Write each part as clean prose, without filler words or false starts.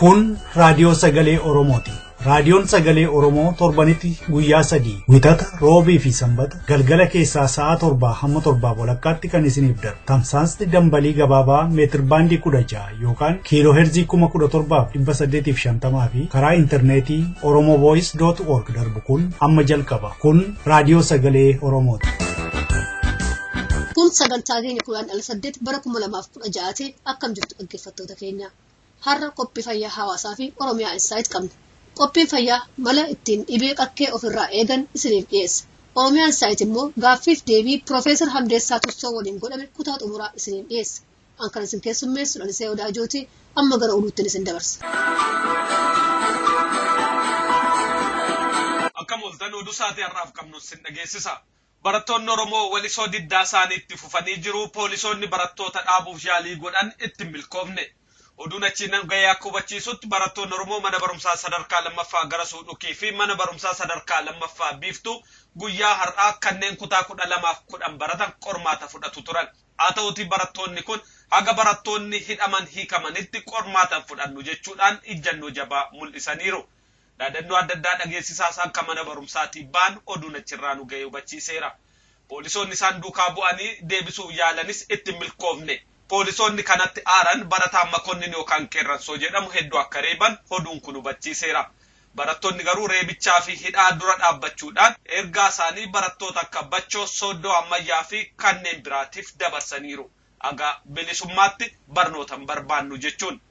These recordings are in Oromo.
Kun raadiyoo sagalee Oromooti. Raadiyoon sagalee Oromoo torbanitti guyyaa 3 wixata roobii fi sanbata galgala keessaa sa'a 7 hamma 7 walakkaatti kan isiniif darbu. Tamsaasni dambalii gabaabaa meetir baandii 16 yookaan kiiloo heerzii 17,850 fi karaa intarneetii oromovoice.org darbu kun amma jalqaba. Kun raadiyoo sagalee Oromooti. Kun sagantaa keenya Guraandhala 8 bara 2016 akkam jirtu dhaggeeffattoota keenya. Har'a Qophii Fayyaa Hawaasaa fi Oromia Insight qabna. Qophiin Fayyaa mala ittiin dhibee Qakkee ofirraa eegan isiniif dhiyeessa. Oromia Insight immoo gaaffii fi deebii Pr Hamdeessa Tussoo waliin godhame kutaa xumuraa isiniif dhiyeessa. Kan isin keessummeessu Dhalisee Odaajooti amma gara oduutti isin dabarsa. Akkam oltan oduu saatii har'aaf qabnu isin dhageessisa. Barattoonni Oromoo walisoo diddaa isaanii itti fufanii jiru. Poolisoonni barattoota dhaabuuf yaalii godhan itti milkoofne. Oduun achiin gahee akka hubachiisutti barattoonni Oromoo mana barumsaa sadarkaa lammaffaa gara Suudhukii fi mana barumsaa sadarkaa lammaffaa Biiftuu guyyaa har'aa kanneen kutaa 12-10 baratan qormaata fudhatu turan. Haa ta'uutii barattoonni kun haga barattoonni hidhaman hiikamanitti qormaata fudhannu jechuudhaan ijjannoo jabaa mul'isaniiru. Dhaadannoo adda addaa dhageessisaa isaan kan mana barumsaatii ba'an oduun achirraa nu gahee hubachiiseera. Poolisoonni isaan duukaa bu'anii deebisuuf yaalanis itti milkoofne. Poolisoonni kanatti aaran barataan Makonnin yookaan Qeerransoo jedhamu hedduu akka reeban oduun kun hubachiiseera. Barattoonni garuu reebichaa fi hidhaa dura dhaabbachuudhaan ergaa isaanii barattoota akka Bachoo, Sooddoo Ammayyaa fi kanneen biraatiif dabarsaniiru. Aga bilisummaatti barnootan barbaannu jechuun.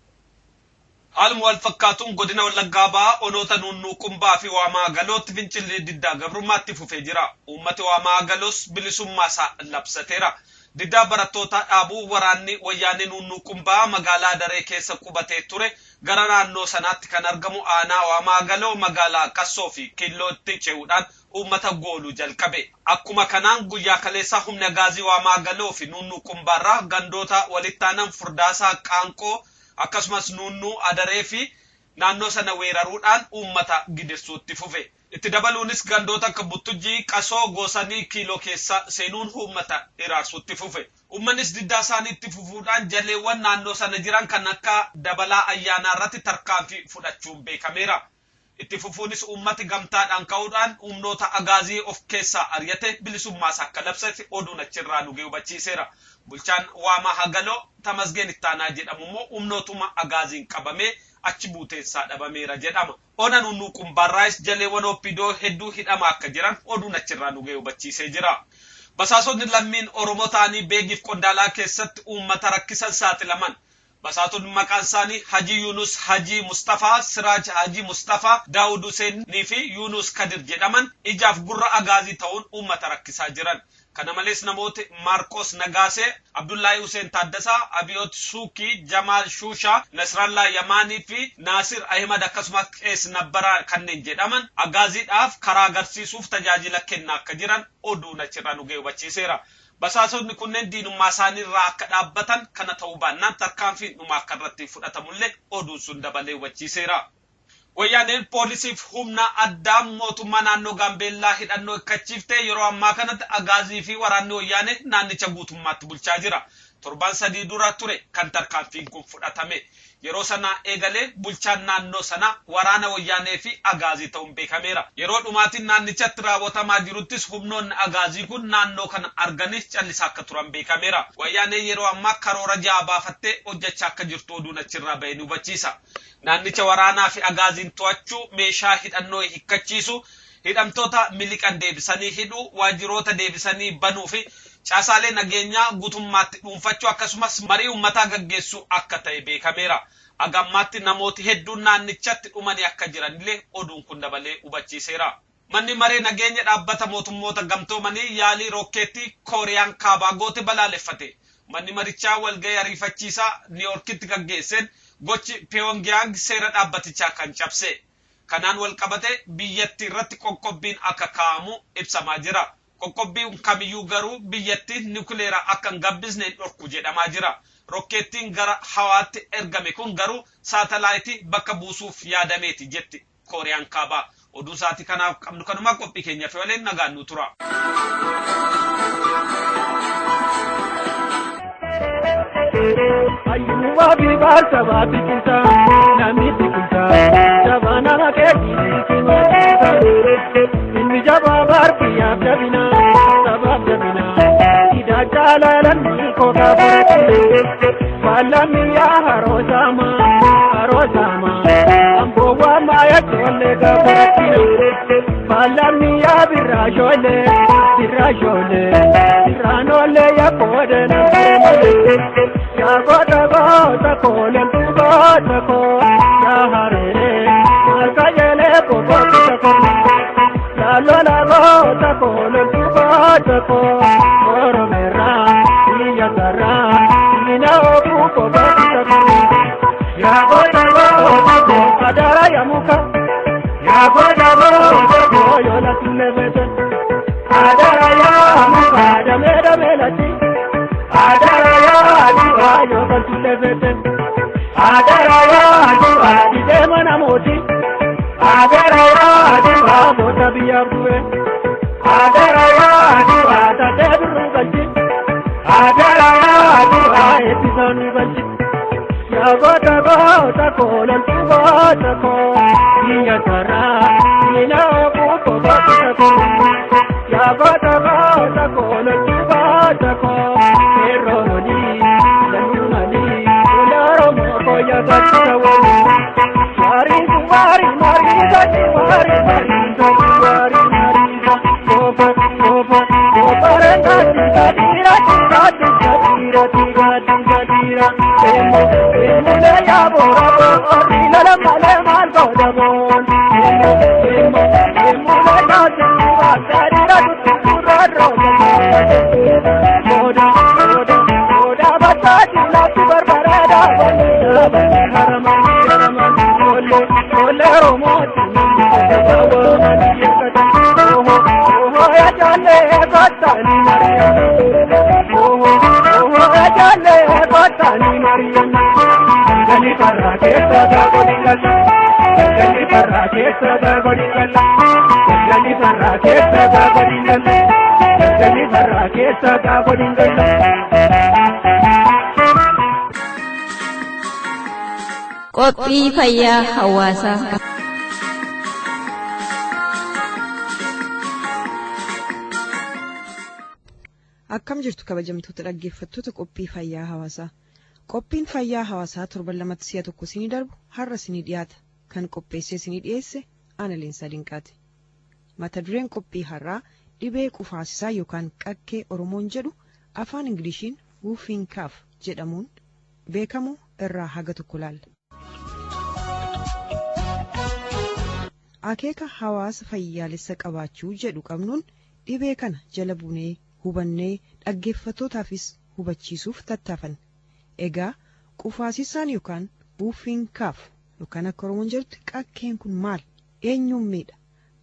Haaluma wal fakkaatuun godina Wallaggaa Bahaa onoota Nuunnuuqumbaa fi Waamaa Galootti fincillee diddaa gabrummaatti fufee jira. Uummati Waamaa Galoos bilisummaa isaa labsateera. Diddaa barattoota dhaabuu waraanni wayyaanee Nuunnuuqumbaa magaalaa Daree keessa qubatee ture gara naannoo sanaatti kan argamu aanaa Waamaa Galoo magaalaa Qassoo fi Kiillootti ce'uudhaan uummata gooluu jalqabe. Akkuma kanaan guyyaa kaleessa humna gaazii Waamaa Galoo fi Nuunnuuqumbaarraa gandoota walitti aanan Furdaasaa Qaanqoo akkasumas Nuunnuu Adaree fi naannoo sana weeraruudhaan uummata gidirsuutti fufe. Itti dabaluunis gandoota akka Buttujjii, Qasoo, Goosanii kiiloo keessa seenuun uummata iraarsuutti fufe. Uummannis diddaa isaanii itti fufuudhaan jaleewwan naannoo sana jiran kan akka dabalaa ayyaanaa irratti tarkaanfii fudhachuun beekameera. Itti fufuunis uummati gamtaadhaan ka'uudhaan humnoota agaazii of keessaa ari'ate bilisummaas akka labsate oduun achirraa nu gahee hubachiiseera. Bulchaan Waamaa Hagaloo Tamasgeen Ittaanaa jedhamu immoo humnootuma agaaziin qabamee achi buuteessaa dhabameera jedhama. Ona Nuunnuuqumbaarraayis jaleewwan oppidoo hedduu hidhamaa akka jiran oduun achirraa nu gahee hubachiisee jira. Basaasonni lammiin Oromoo ta'anii beegiif Qondaalaa keessatti uummata rakkisan saaxilaman. Basaasonni maqaan isaanii Haji Yunus Haji Mustafaa, Siraaj Haji Mustafaa, Daawud Huseenii fi Yunus Kadir jedhaman ijaaf gurra agaazii ta'uun uummata rakkisaa jiran. Kana malees namooti Maarqos Nagaasee, Abdullaahi Huseen Taaddasaa, Abiyoot Suukii, Jamaal Shuushaa, Nasrallaa Yamaanii fi Naasir Ahimad akkasumas Qees Nabbaraa kanneen jedhaman agaaziidhaaf karaa agarsiisuuf tajaajila kennaa akka jiran oduun achirraa nu gahee hubachiiseera. Basaasonni kunneen diinummaa isaanii irraa akka dhaabbatan kana ta'uu baannaan tarkaanfiin dhumaa akka irratti fudhatamullee oduun sun dabalee hubachiiseera. Wayyaaneen poolisiif humna addaa mootummaa naannoo Gaambeellaa hidhannoo hiikkachiiftee yeroo ammaa kanatti agaazii fi waraanni wayyaanee naannicha guutummaatti bulchaa jira. Torban 3 dura ture kan tarkaanfiin kun fudhatame. Yeroo sana eegalee bulchaan naannoo sana waraana wayyaanee fi agaazii ta'uun beekameera. Yeroo dhumaatiin naannichatti raawwatamaa jiruttis humnoonni agaazii kun naannoo kana arganis callisaa akka turan beekameera. Wayyaanee yeroo ammaa karoora ja'a baafattee hojjechaa akka jirtu oduun achirraa bahee nu hubachiisa. Naannicha waraanaa fi agaaziin to'achuu, meeshaa hidhannoo hiikkachiisu, hidhamtoota miliqan deebisanii hidhuu, waajjiroota deebisanii banuu fi caasaalee nageenyaa guutummaatti dhuunfachuu akkasumas marii uummataa gaggeessuu akka ta'e beekameera. Agammaatti namooti hedduun naannichatti dhumanii akka jiranillee oduun kun dabalee hubachiiseera. Manni maree nageenya dhaabbata mootummoota gamtoomanii yaalii rokkeettii Kooriyaan kaabaa goote balaaleffate. Manni marichaa walgahii ariifachiisaa Niiyorkitti gaggeesseen gochi Pyongyang seera dhaabbatichaa kan cabse. Kanaan wal qabate biyyattii irratti qoqqobbiin akka kaa'amu ibsamaa jira. Qoqqobbiin kamiyyuu garuu biyyattii niwukileeraa akka hin gabbisne dhorku jedhamaa jira. Rokkeettiin gara hawaatti ergame kun garuu saatalaayitii bakka buusuuf yaadameeti jetti Kooriyaan kaabaa. Oduu saatii kanaaf qabnu kanuma qophii keenya fi waliin nagaan nu tura. Ayyuba biba sabati kita namiti Balamiya harosama ambowa maya chole gabarati balamiya birajole biranole ya kodena ya goda kolen tuba ko ya hare alkayele popo ko la lola goda kolen tuba ko oromera ya tara ina obu ko ya goda adara ya muka ya goda yo la tunebete adara ya muka da melati adara ya yo la tunebete adara ya de mana moti adara ya mota biya buwe adara ya ta de buru galti adara ya episanu galti ya goda kolen tuba ko ya tara ina ko ya goda kolen tuba ko eroni lanumani Oromo ko ya gattawo mari Qophii Fayyaa Hawaasaa. Akkam jirtu kabajamtoota dhaggeeffattoota Qophii Fayyaa Hawaasaa. Qophiin Fayyaa Hawaasaa torban lamatti si'a tokko isinii darbu har'a isinii dhiyaata. Kan qopheessee isinii dhiyeesse ana Leensaa Dinqaati. Mata dureen qophii har'aa dhibee qufaasisaa yookaan qakkee Oromoon jedhu afaan Ingiliishiin wuufiin kaaf jedhamuun beekamu irraa haga tokko laalla. Akeeka hawaasa fayyaalessa qabaachuu jedhu qabnuun dhibee kana jala buunee hubannee dhaggeeffattootaafis hubachiisuuf tattaafanne. Egaa qufaasisaan yookaan wuufiin kaaf yookaan akka Oromoon jedhutti qakkeen kun maal? Eenyuun miidha?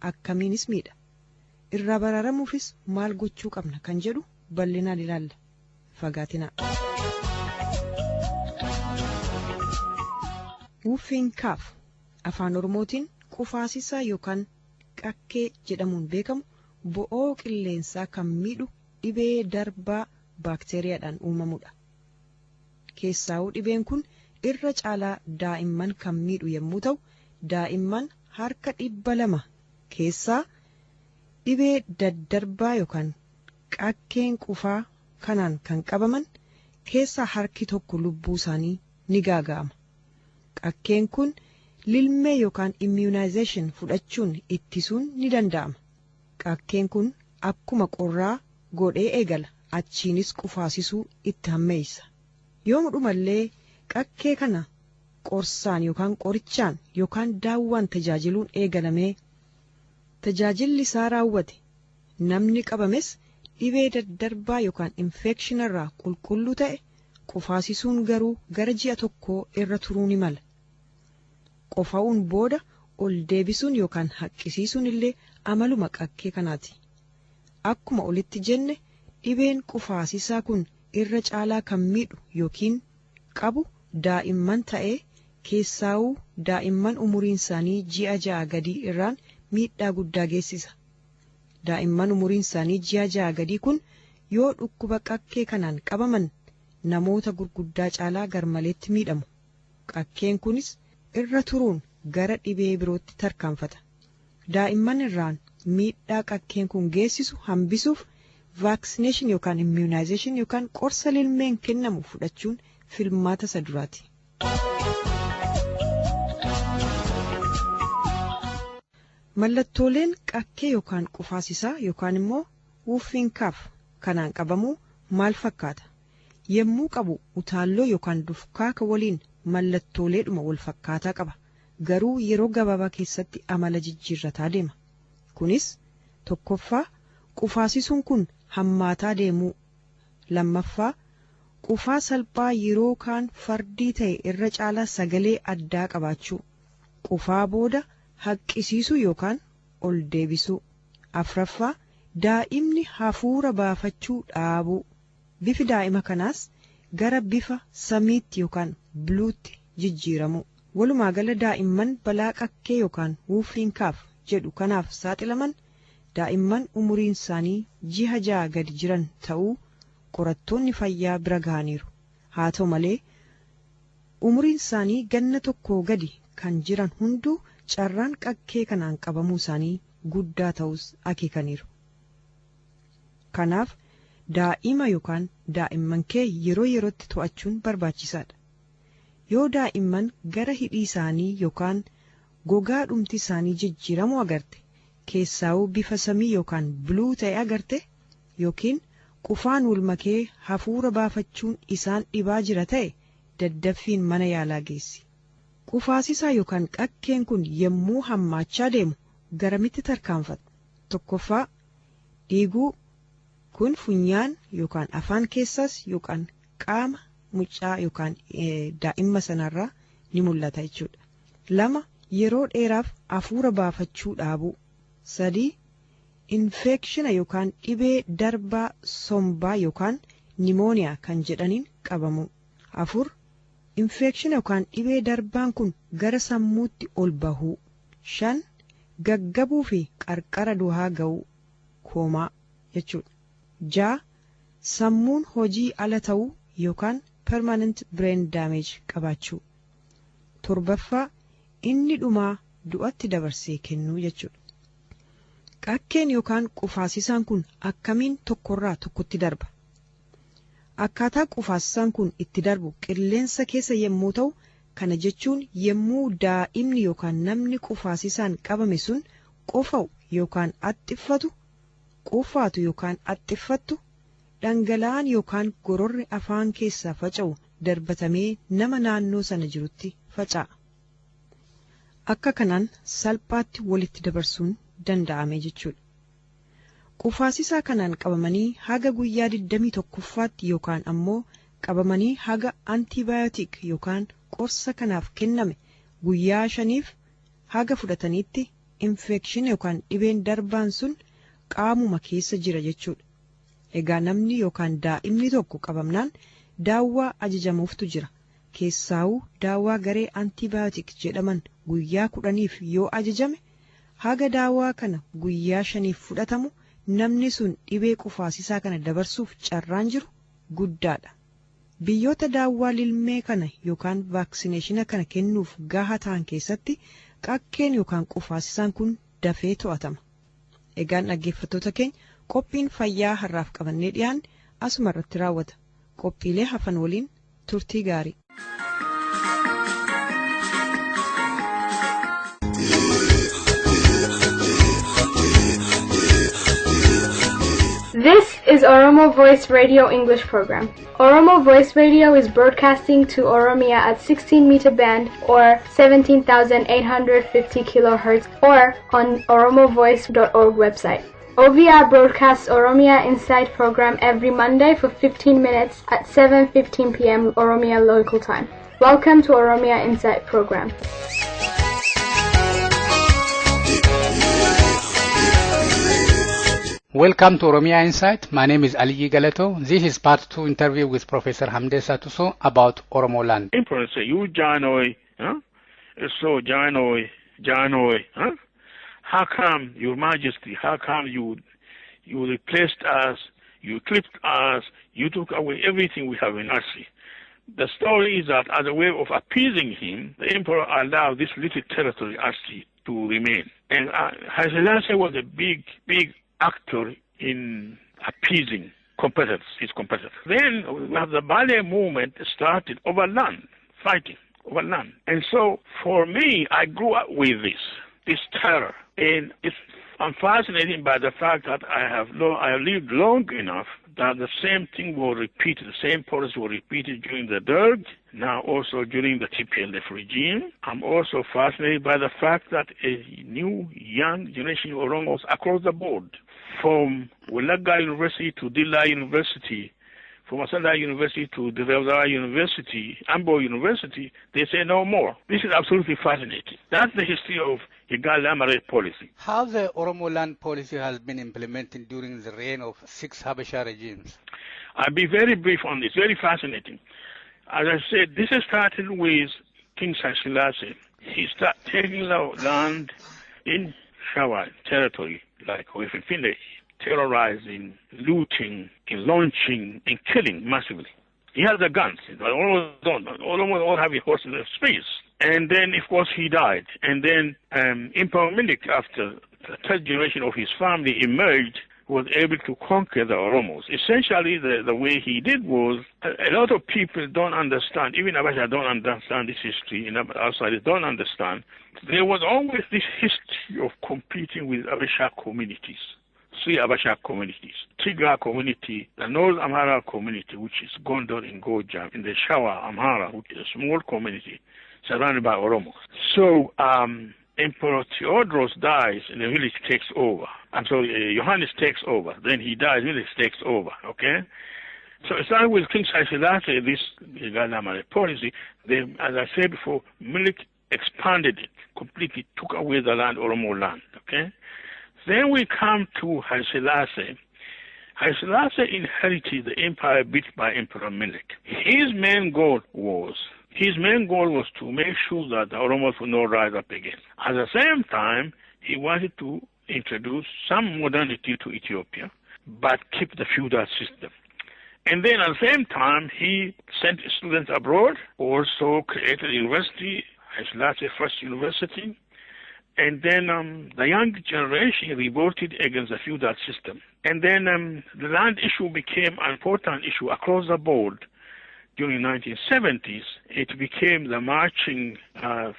Akkamiinis miidha? Irraa baraaramuufis maal gochuu qabna kan jedhu bal'inaan ilaalla. Fagaatinaa. Wuufiin kaaf afaan Oromootiin qufaasisaa yookaan qakkee jedhamuun beekamu bo'oo qilleensaa kan miidhu dhibee darbaa baakteeriyaadhaan uumamudha. Keessaa'uu dhibeen kun irra caalaa daa'imman kan miidhu yommuu ta'u, daa'imman harka 200 keessaa dhibee daddarbaa yookaan qakkeen qufaa kanaan kan qabaman keessaa harki tokko lubbuu isaanii ni gaaga'ama. Qakkeen kun lilmee yookaan immuunization fudhachuun ittisuun ni danda'ama. Qakkeen kun akkuma qorraa godhee eegala, achiinis qufaasisuu itti hammeessa. Yoomudhumallee qakkee kana qorsaan yookaan qorichaan yookaan daawwaan tajaajiluun eegalamee tajaajilli isaa raawwate namni qabames dhibee daddarbaa yookaan infekshinarraa qulqulluu ta'e qufaasisuun garuu gara ji'a tokkoo irra turuu ni mala. Qofa'uun booda ol deebisuun yookaan haqqisiisuun illee amaluma qakkee kanaati. Akkuma olitti jenne dhibeen qufaasisaa kun irra caalaa kan miidhu yookiin qabu daa'imman ta'ee keessaa'uu daa'imman umuriin isaanii ji'a 6 gadii irraan miidhaa guddaa geessisa. Daa'imman umuriin isaanii ji'a 6 gadii kun yoo dhukkuba qakkee kanaan qabaman namoota gurguddaa caalaa garmaleetti miidhamu. Qakkeen kunis irra turuun gara dhibee birootti tarkaanfata. Daa'imman irraan miidhaa qakkeen kun geessisu hambisuuf vaccination yookaan immunization yookaan qorsa lilmeen kennamu fudhachuun filmaata isa duraati. Mallattooleen qakkee yookaan qufaasisaa yookaan immoo wuuffiin kaaf kanaan qabamu maal fakkaata? Yemmuu qabu utaalloo yookaan dufkaaka waliin mallattooleedhuma wal fakkaataa qaba. Garuu yeroo gabaabaa keessatti amala jijjiirrataa deema. Kunis tokkoffaa qufaasisuun kun hammaataa deemuu. Lammaffaa qufaa salphaa yeroo kaan fardii ta'e irra caalaa sagalee addaa qabaachuu. Qufaa booda haqqisiisuu yookaan ol deebisuu. Afraffaa daa'imni hafuura baafachuu dhaabuu. Bifi daa'ima kanaas gara bifa samiitti yookaan buluutti jijjiiramu. Walumaa gala daa'imman balaa qakkee yookaan wuuffiin kaaf jedhu kanaaf saaxilaman daa'imman umuriin isaanii ji'a 6 gadi jiran ta'uu qorattoonni fayyaa bira gahaniiru. Haa ta'u malee umuriin isaanii ganna 1 gadi kan jiran hunduu carraan qakkee kanaan qabamuu isaanii guddaa ta'us akeekaniiru. Kanaaf daa'ima yookaan daa'imman kee yeroo yerootti to'achuun barbaachisaadha. Yoo daa'imman gara hidhii isaanii yookaan gogaa dhumti isaanii jijjiiramu agarte, keessaa'uu bifa samii yookaan buluu ta'e agarte, yookiin qufaan walmakee hafuura baafachuun isaan dhibaa jira ta'e daddaffiin mana yaalaa geessi. Qufaasisaa yookaan qakkeen kun yemmuu hammaachaa deemu garamitti tarkaanfata? Tokkoffaa dhiiguu. Kun funyaan yookaan afaan keessas yookaan qaama mucaa yookaan daa'imma sanarraa ni mul'ata jechuudha. 2. Yeroo dheeraaf hafuura baafachuu dhaabuu. 3. Infekshina yookaan dhibee darbaa sombaa yookaan nimooniyaa kan jedhaniin qabamu. 4. Infekshina yookaan dhibee darbaan kun gara sammuutti ol bahuu. 5. Gaggabuu fi qarqara du'aa ga'uu koomaa jechuudha. 6. Sammuun hojii ala ta'uu yookaan permanent brain damage qabaachuu. 7. Inni dhumaa du'atti dabarsee kennuu jechuudha. Qakkeen yookaan qufaasisaan kun akkamiin tokkorraa tokkotti darba? Akkaataa qufaasisaan kun itti darbu qilleensa keessa yemmuu ta'u, kana jechuun yemmuu daa'imni yookaan namni qufaasisaan qabame sun qofa'u yookaan axxiffatu, qufaatu yookaan axxiffattu, dhangala'aan yookaan gororri afaan keessaa faca'u darbatamee nama naannoo sana jirutti faca'a. Akka kanaan salphaatti walitti dabarsuun danda'ame jechuudha. Qufaasisaa kanaan qabamanii haga guyyaa 21ffaatti yookaan ammoo qabamanii haga antibiyootik yookaan qorsa kanaaf kenname guyyaa 5f haga fudhataniitti infekshin yookaan dhibeen darbaan sun qaamuma keessa jira jechuudha. Egaa namni yookaan daa'imni tokko qabamnaan daawwaa ajajamuuftu jira. Keessaa'uu daawwaa garee antibiyootik jedhaman guyyaa 10f yoo ajajame haga daawwaa kana guyyaa 5f fudhatamu namni sun dhibee qufaasisaa kana dabarsuuf carraan jiru guddaadha. Biyyoota daawwaa lilmee kana yookaan vaaksineeshina kana kennuuf gahaa ta'an keessatti qakkeen yookaan qufaasisaan kun dafee to'atama. Egaan dhaggeeffattoota keenya qophiin fayyaa har'aaf qabannee dhiyaanne asuma irratti raawwata. Qophiilee hafan waliin turtii gaarii. This is Oromo Voice Radio English program. Oromo Voice Radio is broadcasting to Oromia at 16-meter band or 17,850 kilohertz or on oromovoice.org website. OVR broadcasts Oromia Insight program every Monday for 15 minutes at 7:15 p.m. Oromia local time. Welcome to Oromia Insight program. Welcome to Oromia Insight. My name is Ali Galato. This is part 2 interview with Professor Hamdeessa Tussoo about Oromo land. Emperor say, you Janoi, huh? So Janoi, huh? How come, Your Majesty, how come you replaced us, you clipped us, you took away everything we have in Arsi? The story is that as a way of appeasing him, the emperor allowed this little territory, Arsi, to remain. And Haile Selassie was a big actor in appeasing his competitors. Then we have the ballet movement started over land, fighting over land. And so for me, I grew up with this terror. And I'm fascinated by the fact that I have lived long enough that the same thing will repeat, the same policy will repeat during the Derg, now also during the TPLF regime. I'm also fascinated by the fact that a new young generation of Oromos across the board, from Welaga University to Dilla University, from Asanda University to Dhaabasaa University, Ambo University, they say no more. This is absolutely fascinating. That's the history of Igala policy. How the Oromo land policy has been implemented during the reign of 6 Habesha regimes? I'll be very brief on this, very fascinating. As I said, this has started with King Selassie. He started taking land in Shawa territory, like Wefifinde, terrorizing, looting, and launching, and killing massively. He has the guns. Oromo all have a horse in the space. And then, of course, he died. And then Emperor Milik, after the third generation of his family emerged, was able to conquer the Oromos. Essentially, the way he did was, a lot of people don't understand, even Abasha don't understand this history, and outsiders don't understand. There was always this history of competing with Abasha communities. 3 Abasha communities, Tigra community, the North Amhara community, which is Gondor and Gojam, and the Shawa Amhara, which is a small community surrounded by Oromos. So Emperor Theodros dies and the village takes over. Johannes takes over. Then he dies, village takes over, okay? So it started with King Selassie, this policy. They, as I said before, Milik expanded it, completely took away the land, Oromo land, okay? Then we come to Haile Selassie. Haile Selassie inherited the empire built by Emperor Milik. His main goal was to make sure that the Oromos would not rise up again. At the same time, he wanted to introduce some modernity to Ethiopia, but keep the feudal system. And then at the same time, he sent students abroad, also created a university, Haile Selassie First University. And then the young generation revolted against the feudal system. And then the land issue became an important issue across the board. During the 1970s, it became the marching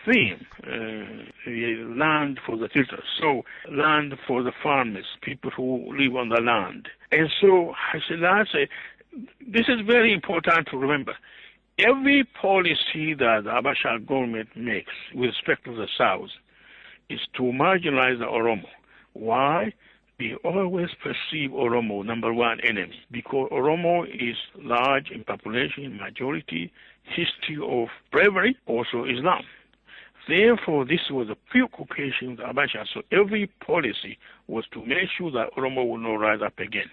theme, land for the tilters, so land for the farmers, people who live on the land. And so Haile Selassie, this is very important to remember. Every policy that the Abasha government makes with respect to the South is to marginalize the Oromo. Why? We always perceive Oromo, number one enemy, because Oromo is large in population, majority, history of bravery, also Islam. Therefore, this was a preoccupation of the Abasha. So every policy was to make sure that Oromo will not rise up again.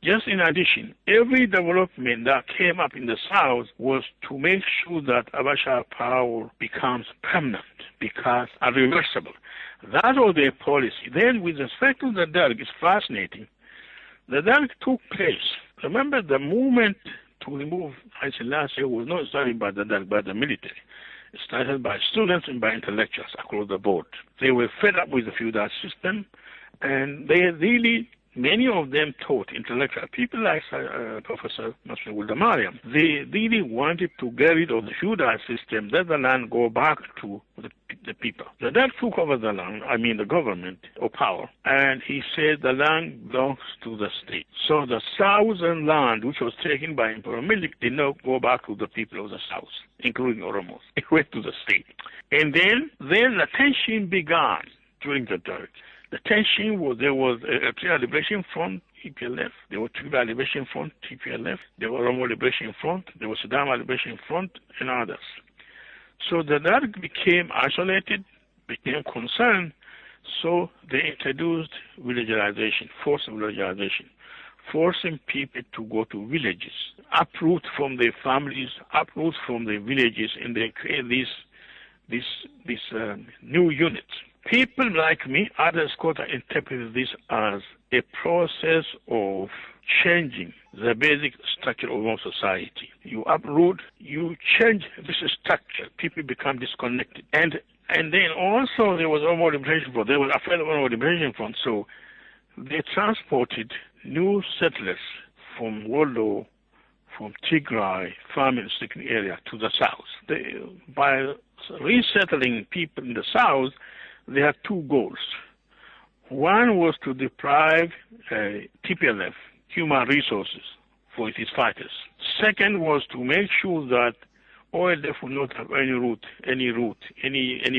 Just in addition, every development that came up in the South was to make sure that Abasha power becomes permanent, because irreversible. That was their policy. Then with respect to the Derg, it's fascinating. The Derg took place. Remember, the movement to remove Haile Selassie was not started by the Derg, by the military. It started by students and by intellectuals across the board. They were fed up with the feudal system, and they really, many of them taught intellectual people like Professor Masud Wuldamariam. They really wanted to get rid of the feudal system, let the land go back to the people. The Derg took over the land, the government or power, and he said the land belongs to the state. So the southern land, which was taken by Emperor Milik, did not go back to the people of the south, including Oromos. It went to the state. And then the tension began during the Derg. The tension was, there was a Clear Liberation Front, TPLF, there was Tigray Liberation Front, TPLF, there was Oromo Liberation Front, there was Sidama Liberation Front, and others. So the Derg became isolated, became concerned, so they introduced villagerization, forced villagerization, forcing people to go to villages, uproot from their families, uproot from their villages, and they create these new units. People like me, others interpret this as a process of changing the basic structure of our society. You uproot, you change this structure, people become disconnected. And then also there was Oromo Liberation Front. There was a Oromo Liberation Front, so they transported new settlers from Wollo, from Tigray, famine-stricken area to the south. By resettling people in the south, they had two goals. One was to deprive TPLF human resources for its fighters. Second was to make sure that OLF would not have any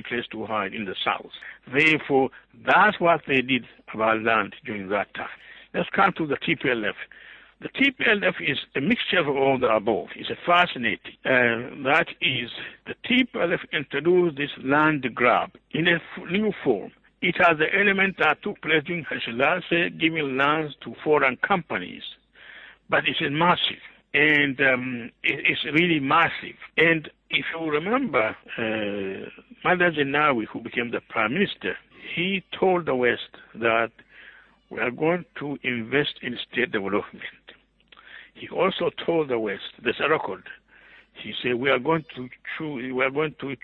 place to hide in the south. Therefore, that's what they did about land during that time. Let's come to the TPLF. The TPLF is a mixture of all the above. It's a fascinating. That is, the TPLF introduced this land grab in a new form. It has the element that took place during Haile giving lands to foreign companies. But it's massive. And it's really massive. And if you remember, Mada Zenawi, who became the prime minister, he told the West that we are going to invest in state development. He also told the West, there's a record. He said, we are going to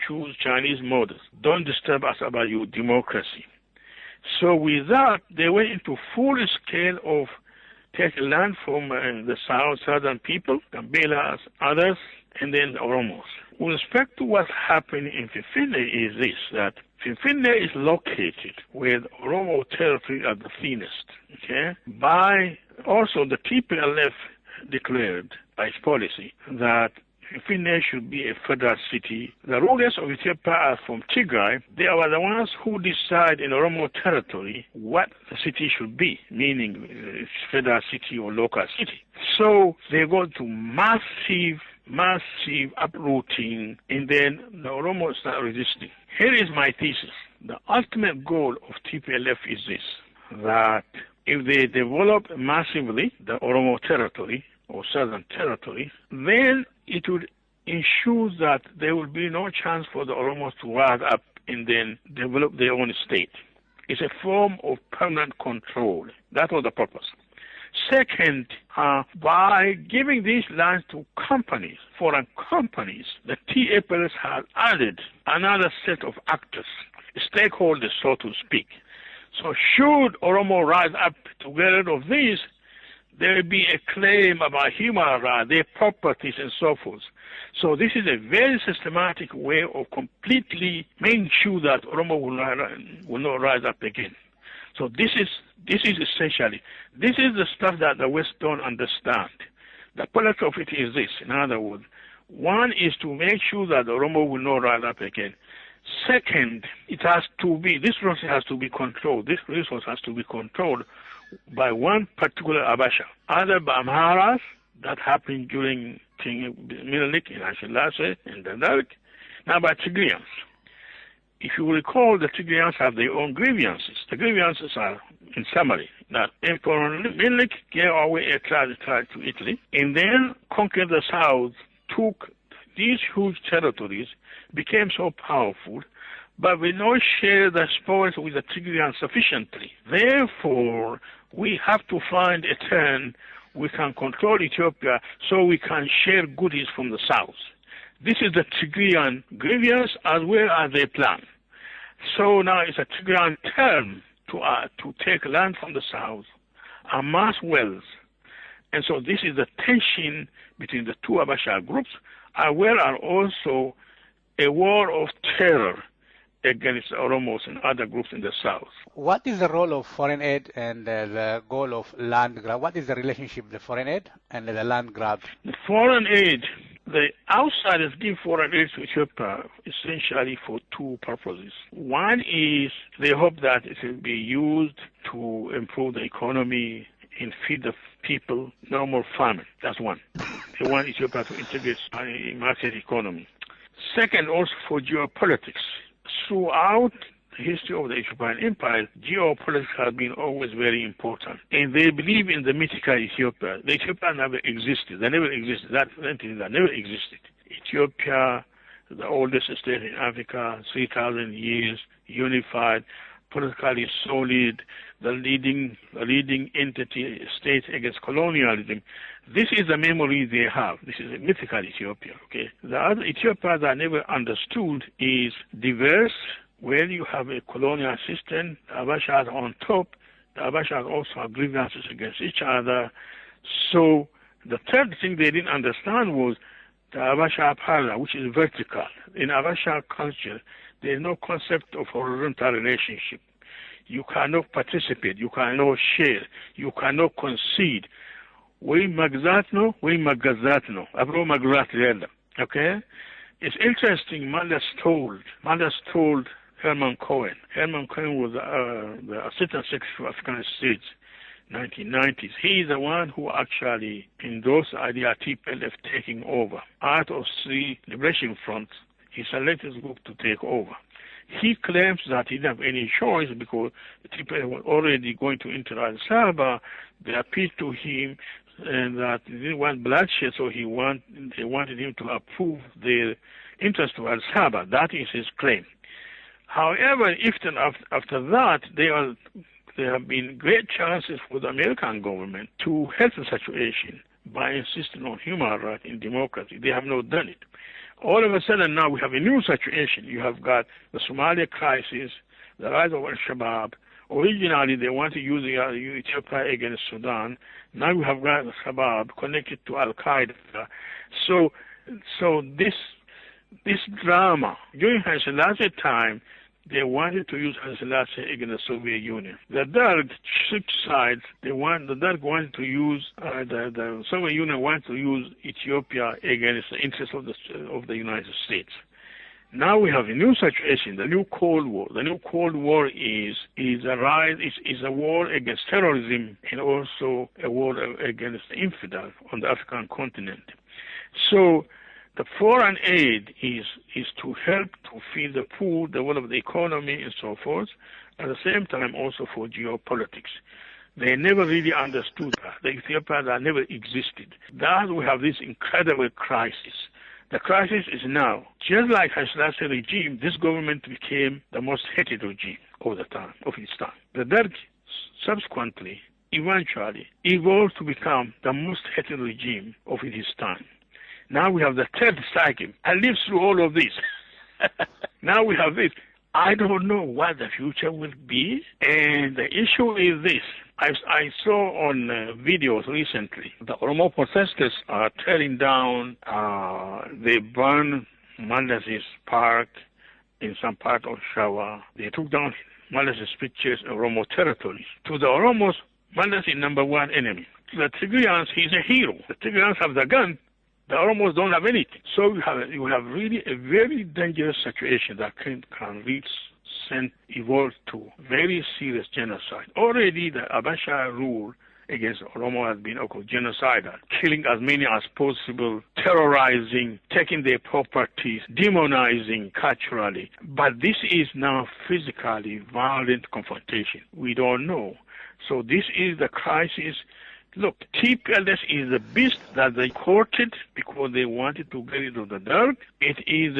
choose Chinese models. Don't disturb us about your democracy. So with that, they went into full scale of taking land from the southern people, Gambelas, others, and then the Oromos. With respect to what happened in Finfinne is this, that Finfinne is located where the Oromo territory are the thinnest. Okay? By also the TPLF declared by its policy that Finfinne should be a federal city. The rulers of Ethiopia are from Tigray. They are the ones who decide in Oromo territory what the city should be, meaning it's federal city or local city. So they go to massive uprooting, and then the Oromos start resisting. Here is my thesis. The ultimate goal of TPLF is this, that if they develop massively the Oromo territory or southern territory, then it would ensure that there will be no chance for the Oromos to rise up and then develop their own state. It's a form of permanent control. That was the purpose. Second, by giving these lands to companies, foreign companies, the TPLF has added another set of actors, stakeholders, so to speak. So should Oromo rise up to get rid of these, there will be a claim about human rights, their properties, and so forth. So this is a very systematic way of completely making sure that Oromo will not rise up again. So this is essentially, this is the stuff that the West don't understand. The politics of it is this, in other words. One is to make sure that the Oromo will not rise up again. Second, this resource has to be controlled. This resource has to be controlled by one particular Abasha, either by Amharas, that happened during King Menelik in Haile and Dadak, now by Tigrayans. If you recall, the Tigrayans have their own grievances. The grievances are, in summary, that Emperor Menelik gave away a territory to Italy, and then conquered the south, took these huge territories, became so powerful, but we don't share the spoils with the Tigrayans sufficiently. Therefore, we have to find a turn we can control Ethiopia so we can share goodies from the south. This is the Tigrayan grievance as well as their plan. So now it's a Tigrayan turn to take land from the south, amass wealth. And so this is the tension between the two Abasha groups, as well as also a war of terror against Oromos and other groups in the south. What is the role of foreign aid and the goal of land grab? What is the relationship of the foreign aid and the land grab? The foreign aid, the outsiders give foreign aid to Ethiopia essentially for two purposes. One is they hope that it will be used to improve the economy and feed the people, no more famine. That's one. They want Ethiopia to integrate a market economy. Second, also for geopolitics. Throughout the history of the Ethiopian Empire, geopolitics has been always very important. And they believe in the mythical Ethiopia. The Ethiopia never existed. They never existed. That entity that never existed. Ethiopia, the oldest state in Africa, 3,000 years, unified, politically solid, the leading entity state against colonialism. This is the memory they have. This is a mythical Ethiopia. Okay. The other Ethiopia that I never understood is diverse, where you have a colonial system, Abashas on top, The Habasha also have grievances against each other. So the third thing they didn't understand was the Habasha Parla, which is vertical. In Habasha culture, there is no concept of horizontal relationship. You cannot participate, you cannot share, you cannot concede. We magzatno, we magazatno. Abro magrat. Okay? It's interesting, Mandas told Herman Cohen. Herman Cohen was the Assistant Secretary of African States, 1990s. He's the one who actually endorsed the idea of TPLF taking over. Out of 3 liberation fronts, he selected his group to take over. He claims that he didn't have any choice because the TPLF was already going to enter Al-Saba. They appealed to him and that they didn't want bloodshed, so they wanted him to approve their interest to Al-Saba. That is his claim. However, after that, there have been great chances for the American government to help the situation by insisting on human rights and democracy. They have not done it. All of a sudden now we have a new situation. You have got the Somalia crisis, the rise of Al-Shabaab. Originally they wanted to use Ethiopia against Sudan. Now we have got Al-Shabaab connected to Al-Qaeda. So this drama, during Haile Selassie time, they wanted to use Haile Selassie against the Soviet Union. The Derg switched sides. The Derg wanted to use, the Soviet Union wanted to use Ethiopia against the interests of the United States. Now we have a new situation, the new Cold War. The new Cold War is a war against terrorism and also a war against the infidel on the African continent. So the foreign aid is to help to feed the poor, develop the economy, and so forth. At the same time, also for geopolitics. They never really understood that. The Ethiopians that never existed. That we have this incredible crisis. The crisis is now, just like Haile Selassie regime, this government became the most hated regime of its time. The Derg subsequently, eventually, evolved to become the most hated regime of its time. Now we have the third cycle. I lived through all of this. Now we have this. I don't know what the future will be. And the issue is this. I saw on videos recently, the Oromo protesters are tearing down, they burn Mandas's park in some part of Shawa. They took down Mandas's pictures in Oromo territories. To the Oromos, Mandas is number one enemy. To the Tigrayans, he's a hero. The Tigrayans have the gun. The Oromos don't have anything. So you have really a very dangerous situation that can evolve to very serious genocide. Already the Habasha rule against Oromo has been genocidal, killing as many as possible, terrorizing, taking their properties, demonizing culturally. But this is now physically violent confrontation. We don't know. So this is the crisis. Look, TPLF is the beast that they courted because they wanted to get rid of the Derg. It is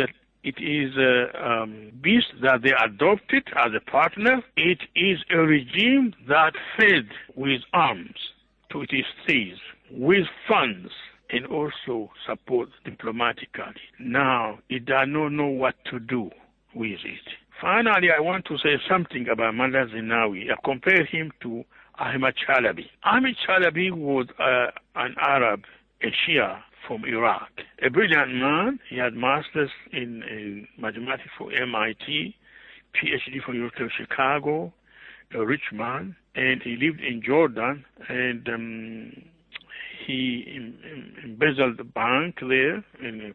a beast that they adopted as a partner. It is a regime that fed with arms to its thieves, with funds, and also support diplomatically. Now, it does not know what to do with it. Finally, I want to say something about Malla Zenawi. I compare him to Ahmed Chalabi. Ahmed Chalabi was an Arab, a Shia from Iraq. A brilliant man. He had masters in mathematics from MIT, PhD from University of Chicago, a rich man, and he lived in Jordan, and he embezzled the bank there in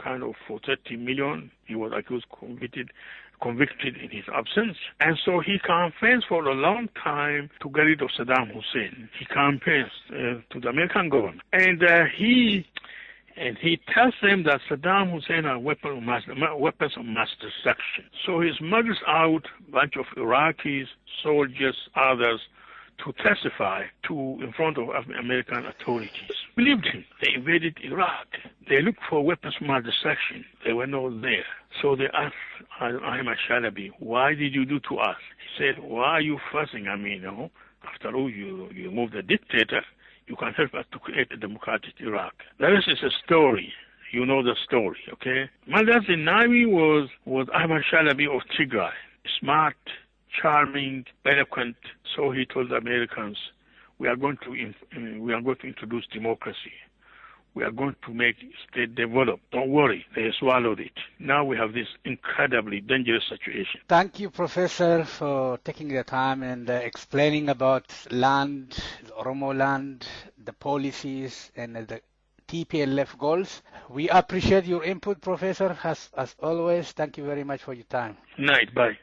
kind of for 30 million. He was accused, convicted in his absence. And so he campaigns for a long time to get rid of Saddam Hussein. He campaigns to the American government. And he tells them that Saddam Hussein are weapons of mass destruction. So he smuggles out a bunch of Iraqis, soldiers, others, to testify in front of American authorities. Believed him. They invaded Iraq. They looked for weapons of mass destruction. They were not there. So they asked Ahmed Chalabi, why did you do to us? He said, why are you fussing? After all, you removed the dictator. You can help us to create a democratic Iraq. The rest is a story. You know the story, okay? Malla Zenawi was Ahmed Chalabi of Tigray. Smart, charming, eloquent. So he told the Americans, we are going to introduce democracy. We are going to make state develop. Don't worry, they swallowed it. Now we have this incredibly dangerous situation. Thank you, Professor, for taking the time and explaining about land, the Oromo land, the policies, and the TPLF goals. We appreciate your input, Professor, as always. Thank you very much for your time. Night, bye.